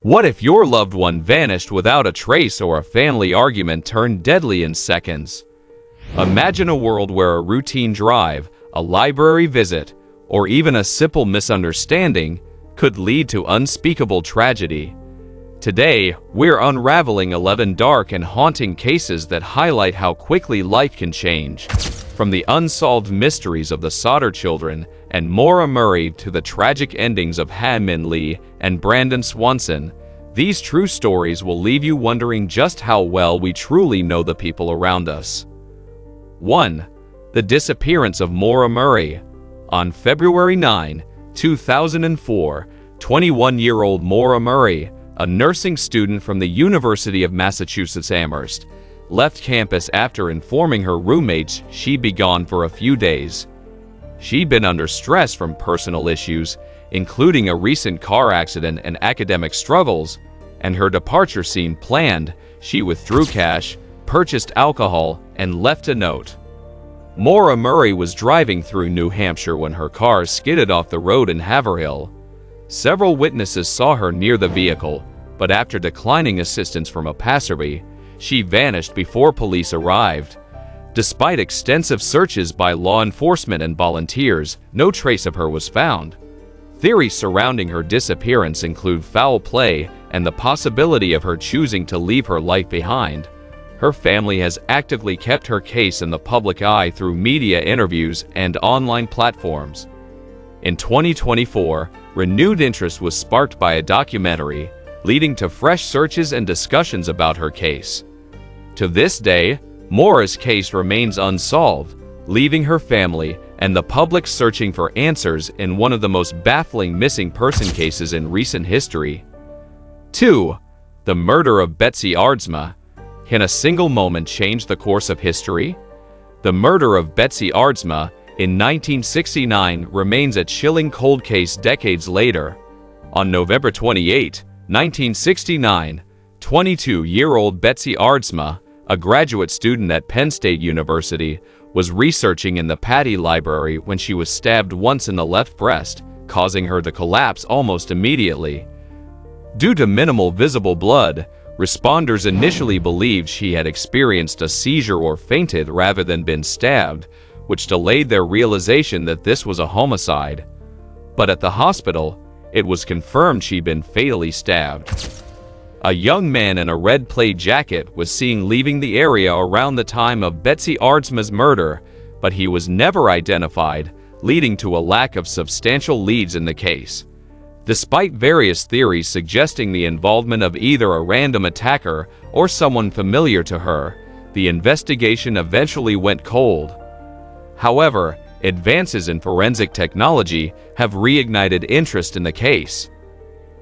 What if your loved one vanished without a trace or a family argument turned deadly in seconds? Imagine a world where a routine drive, a library visit, or even a simple misunderstanding could lead to unspeakable tragedy. Today, we're unraveling 11 dark and haunting cases that highlight how quickly life can change. From the unsolved mysteries of the Sodder Children and Maura Murray to the tragic endings of Hae Min Lee and Brandon Swanson, these true stories will leave you wondering just how well we truly know the people around us. 1. The disappearance of Maura Murray. On February 9, 2004, 21-year-old Maura Murray, a nursing student from the University of Massachusetts Amherst, left campus after informing her roommates she'd be gone for a few days. She'd been under stress from personal issues, including a recent car accident and academic struggles, and her departure seemed planned. She withdrew cash, purchased alcohol, and left a note. Maura Murray was driving through New Hampshire when her car skidded off the road in Haverhill. Several witnesses saw her near the vehicle, but after declining assistance from a passerby, she vanished before police arrived. Despite extensive searches by law enforcement and volunteers, no trace of her was found. Theories surrounding her disappearance include foul play and the possibility of her choosing to leave her life behind. Her family has actively kept her case in the public eye through media interviews and online platforms. In 2024, renewed interest was sparked by a documentary, leading to fresh searches and discussions about her case. To this day, Maura's case remains unsolved, leaving her family and the public searching for answers in one of the most baffling missing person cases in recent history. 2. The murder of Betsy Aardsma. Can a single moment change the course of history? The murder of Betsy Aardsma in 1969 remains a chilling cold case decades later. On November 28, 1969, 22-year-old Betsy Aardsma, a graduate student at Penn State University, was researching in the Patty Library when she was stabbed once in the left breast, causing her to collapse almost immediately. Due to minimal visible blood, responders initially believed she had experienced a seizure or fainted rather than been stabbed, which delayed their realization that this was a homicide. But at the hospital, it was confirmed she'd been fatally stabbed. A young man in a red plaid jacket was seen leaving the area around the time of Betsy Aardsma's murder, but he was never identified, leading to a lack of substantial leads in the case. Despite various theories suggesting the involvement of either a random attacker or someone familiar to her, the investigation eventually went cold. However, advances in forensic technology have reignited interest in the case.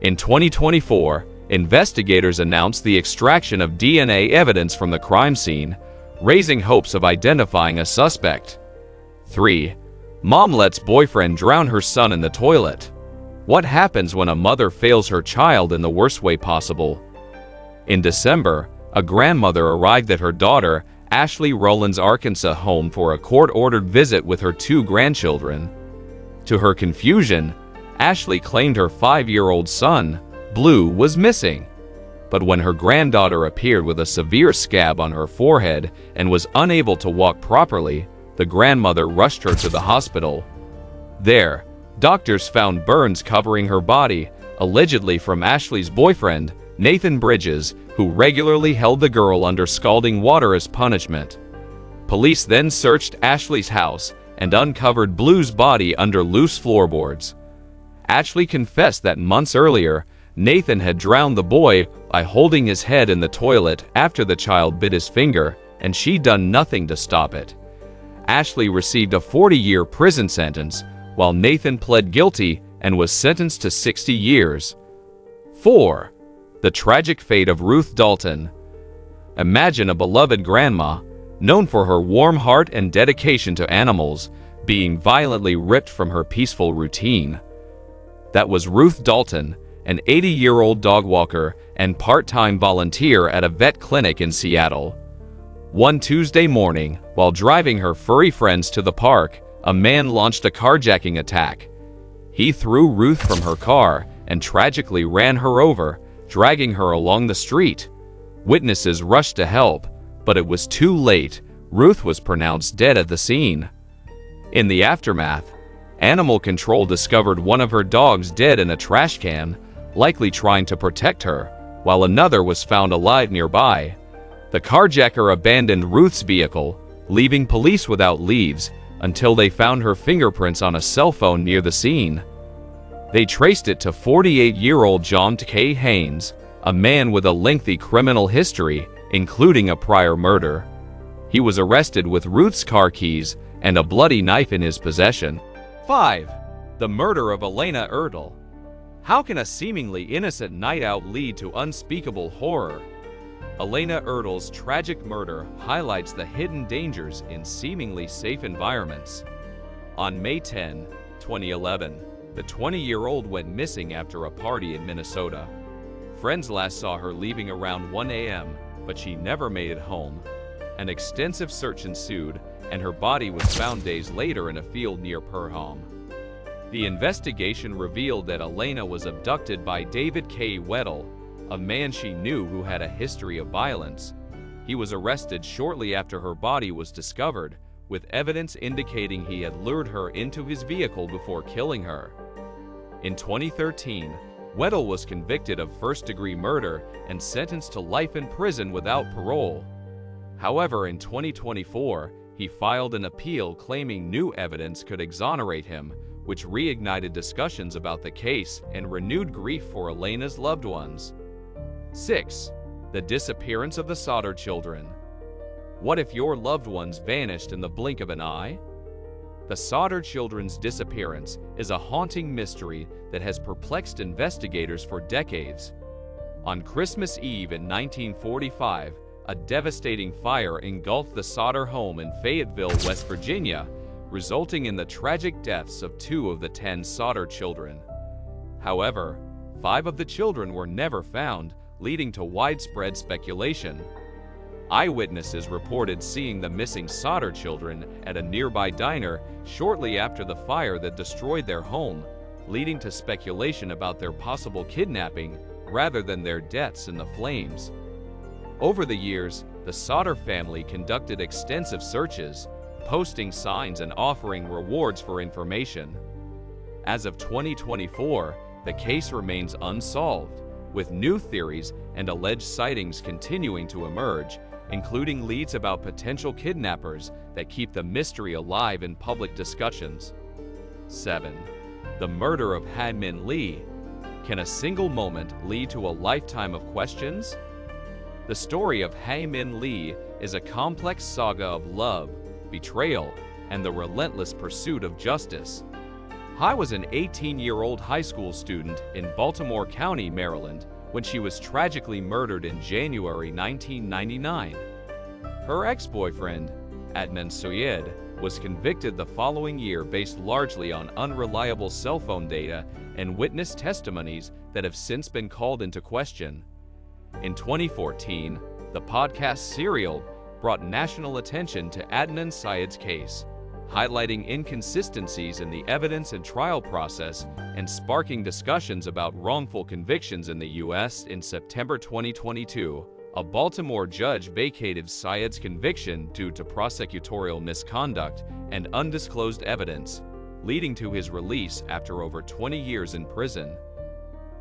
In 2024, investigators announced the extraction of DNA evidence from the crime scene, raising hopes of identifying a suspect. 3. Mom lets boyfriend drown her son in the toilet. What happens when a mother fails her child in the worst way possible? In December, a grandmother arrived at her daughter, Ashley Rowland's Arkansas home for a court-ordered visit with her 2 grandchildren. To her confusion, Ashley claimed her 5-year-old son, Blue, was missing. But when her granddaughter appeared with a severe scab on her forehead and was unable to walk properly, the grandmother rushed her to the hospital. There, doctors found burns covering her body, allegedly from Ashley's boyfriend, Nathan Bridges, who regularly held the girl under scalding water as punishment. Police then searched Ashley's house and uncovered Blue's body under loose floorboards. Ashley confessed that months earlier, Nathan had drowned the boy by holding his head in the toilet after the child bit his finger, and she'd done nothing to stop it. Ashley received a 40-year prison sentence, while Nathan pled guilty and was sentenced to 60 years. 4. The tragic fate of Ruth Dalton. Imagine a beloved grandma, known for her warm heart and dedication to animals, being violently ripped from her peaceful routine. That was Ruth Dalton, an 80-year-old dog walker and part-time volunteer at a vet clinic in Seattle. One Tuesday morning, while driving her furry friends to the park, a man launched a carjacking attack. He threw Ruth from her car and tragically ran her over, dragging her along the street. Witnesses rushed to help, but it was too late. Ruth was pronounced dead at the scene. In the aftermath, animal control discovered one of her dogs dead in a trash can, likely trying to protect her, while another was found alive nearby. The carjacker abandoned Ruth's vehicle, leaving police without leads until they found her fingerprints on a cell phone near the scene. They traced it to 48-year-old John K. Haynes, a man with a lengthy criminal history, including a prior murder. He was arrested with Ruth's car keys and a bloody knife in his possession. 5. The murder of Elena Erdl. How can a seemingly innocent night out lead to unspeakable horror? Elena Erdl's tragic murder highlights the hidden dangers in seemingly safe environments. On May 10, 2011, the 20-year-old went missing after a party in Minnesota. Friends last saw her leaving around 1 a.m., but she never made it home. An extensive search ensued, and her body was found days later in a field near Perham. The investigation revealed that Elena was abducted by David K. Weddle, a man she knew who had a history of violence. He was arrested shortly after her body was discovered, with evidence indicating he had lured her into his vehicle before killing her. In 2013, Weddle was convicted of first-degree murder and sentenced to life in prison without parole. However, in 2024, he filed an appeal claiming new evidence could exonerate him, which reignited discussions about the case and renewed grief for Elena's loved ones. 6. The disappearance of the Sodder children. What if your loved ones vanished in the blink of an eye? The Sodder children's disappearance is a haunting mystery that has perplexed investigators for decades. On Christmas Eve in 1945, a devastating fire engulfed the Sodder home in Fayetteville, West Virginia, resulting in the tragic deaths of 2 of the 10 Sodder children. However, 5 of the children were never found, leading to widespread speculation. Eyewitnesses reported seeing the missing Sodder children at a nearby diner shortly after the fire that destroyed their home, leading to speculation about their possible kidnapping rather than their deaths in the flames. Over the years, the Sodder family conducted extensive searches, posting signs and offering rewards for information. As of 2024, the case remains unsolved, with new theories and alleged sightings continuing to emerge, including leads about potential kidnappers that keep the mystery alive in public discussions. 7. The murder of Hae Min Lee. Can a single moment lead to a lifetime of questions? The story of Hae Min Lee is a complex saga of love, betrayal, and the relentless pursuit of justice. Hae was an 18-year-old high school student in Baltimore County, Maryland, when she was tragically murdered in January 1999. Her ex-boyfriend, Adnan Syed, was convicted the following year based largely on unreliable cell phone data and witness testimonies that have since been called into question. In 2014, the podcast Serial brought national attention to Adnan Syed's case, highlighting inconsistencies in the evidence and trial process and sparking discussions about wrongful convictions in the U.S. In September 2022, a Baltimore judge vacated Syed's conviction due to prosecutorial misconduct and undisclosed evidence, leading to his release after over 20 years in prison.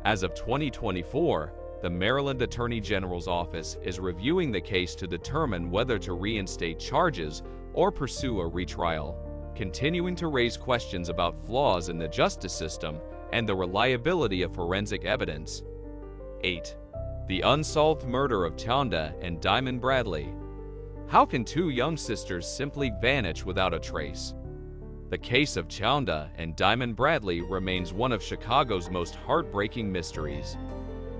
As of 2024, the Maryland Attorney General's office is reviewing the case to determine whether to reinstate charges or pursue a retrial, continuing to raise questions about flaws in the justice system and the reliability of forensic evidence. 8. The unsolved murder of Chanda and Diamond Bradley. How can 2 young sisters simply vanish without a trace? The case of Chanda and Diamond Bradley remains one of Chicago's most heartbreaking mysteries.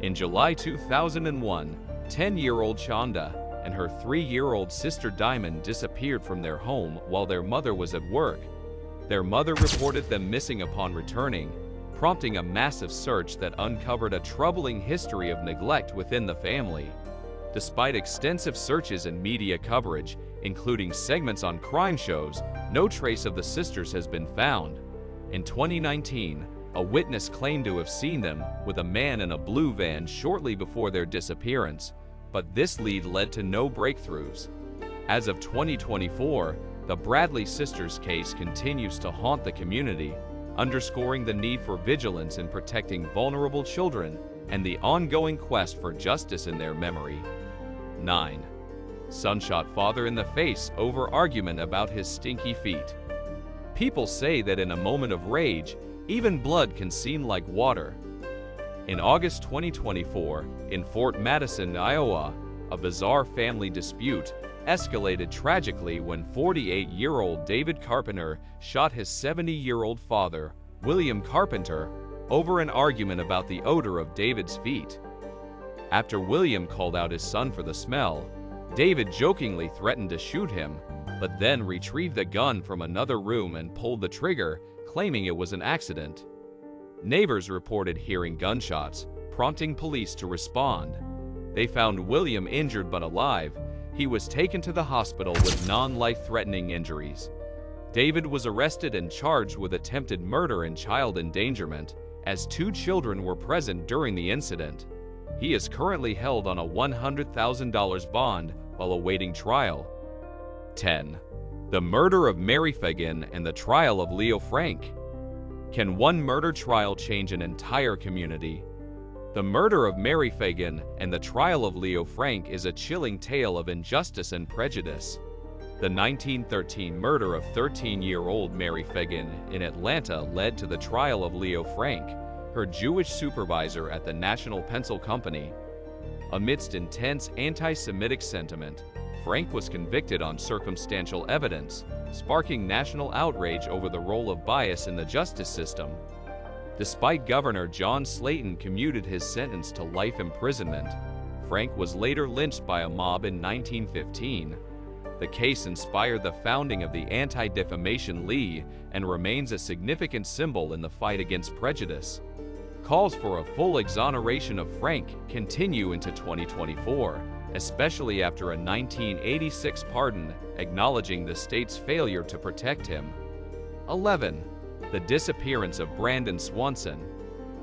In July 2001, 10-year-old Chanda and her 3-year-old sister Diamond disappeared from their home while their mother was at work. Their mother reported them missing upon returning, prompting a massive search that uncovered a troubling history of neglect within the family. Despite extensive searches and media coverage, including segments on crime shows, no trace of the sisters has been found. In 2019, A witness claimed to have seen them with a man in a blue van shortly before their disappearance, but this lead led to no breakthroughs. As of 2024, the Bradley sisters case continues to haunt the community, underscoring the need for vigilance in protecting vulnerable children and the ongoing quest for justice in their memory. 9. Son shot father in the face over argument about his stinky feet. People say that in a moment of rage, even blood can seem like water. In August 2024, in Fort Madison, Iowa, a bizarre family dispute escalated tragically when 48-year-old David Carpenter shot his 70-year-old father, William Carpenter, over an argument about the odor of David's feet. After William called out his son for the smell, David jokingly threatened to shoot him, but then retrieved the gun from another room and pulled the trigger, claiming it was an accident. Neighbors reported hearing gunshots, prompting police to respond. They found William injured but alive. He was taken to the hospital with non-life-threatening injuries. David was arrested and charged with attempted murder and child endangerment, as 2 children were present during the incident. He is currently held on a $100,000 bond while awaiting trial. 10. The murder of Mary Fagan and the trial of Leo Frank. Can one murder trial change an entire community? The murder of Mary Fagan and the trial of Leo Frank is a chilling tale of injustice and prejudice. The 1913 murder of 13-year-old Mary Fagan in Atlanta led to the trial of Leo Frank, her Jewish supervisor at the National Pencil Company. Amidst intense anti-Semitic sentiment, Frank was convicted on circumstantial evidence, sparking national outrage over the role of bias in the justice system. Despite Governor John Slayton commuted his sentence to life imprisonment, Frank was later lynched by a mob in 1915. The case inspired the founding of the Anti-Defamation League and remains a significant symbol in the fight against prejudice. Calls for a full exoneration of Frank continue into 2024, especially after a 1986 pardon acknowledging the state's failure to protect him. 11. The disappearance of Brandon Swanson.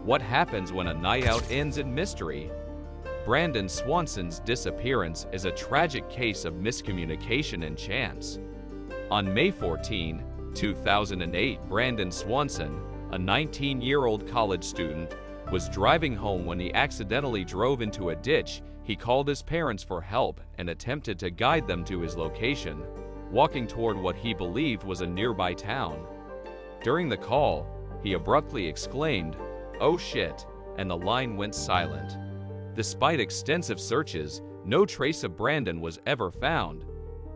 What happens when a night out ends in mystery? Brandon Swanson's disappearance is a tragic case of miscommunication and chance. On May 14, 2008, Brandon Swanson, a 19-year-old college student, was driving home when he accidentally drove into a ditch. He called his parents for help and attempted to guide them to his location, walking toward what he believed was a nearby town. During the call, he abruptly exclaimed, "Oh shit," and the line went silent. Despite extensive searches, no trace of Brandon was ever found.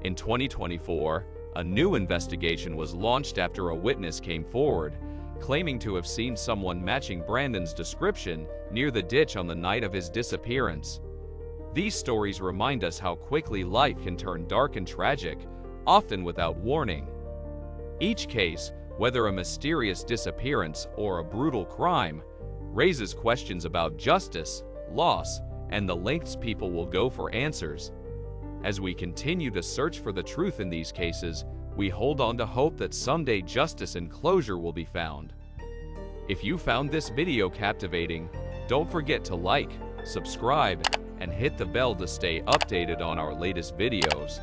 In 2024, a new investigation was launched after a witness came forward, claiming to have seen someone matching Brandon's description near the ditch on the night of his disappearance. These stories remind us how quickly life can turn dark and tragic, often without warning. Each case, whether a mysterious disappearance or a brutal crime, raises questions about justice, loss, and the lengths people will go for answers. As we continue to search for the truth in these cases, we hold on to hope that someday justice and closure will be found. If you found this video captivating, don't forget to like, subscribe, and hit the bell to stay updated on our latest videos.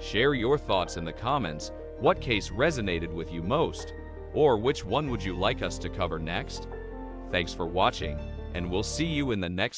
Share your thoughts in the comments. What case resonated with you most? Or which one would you like us to cover next? Thanks for watching, and we'll see you in the next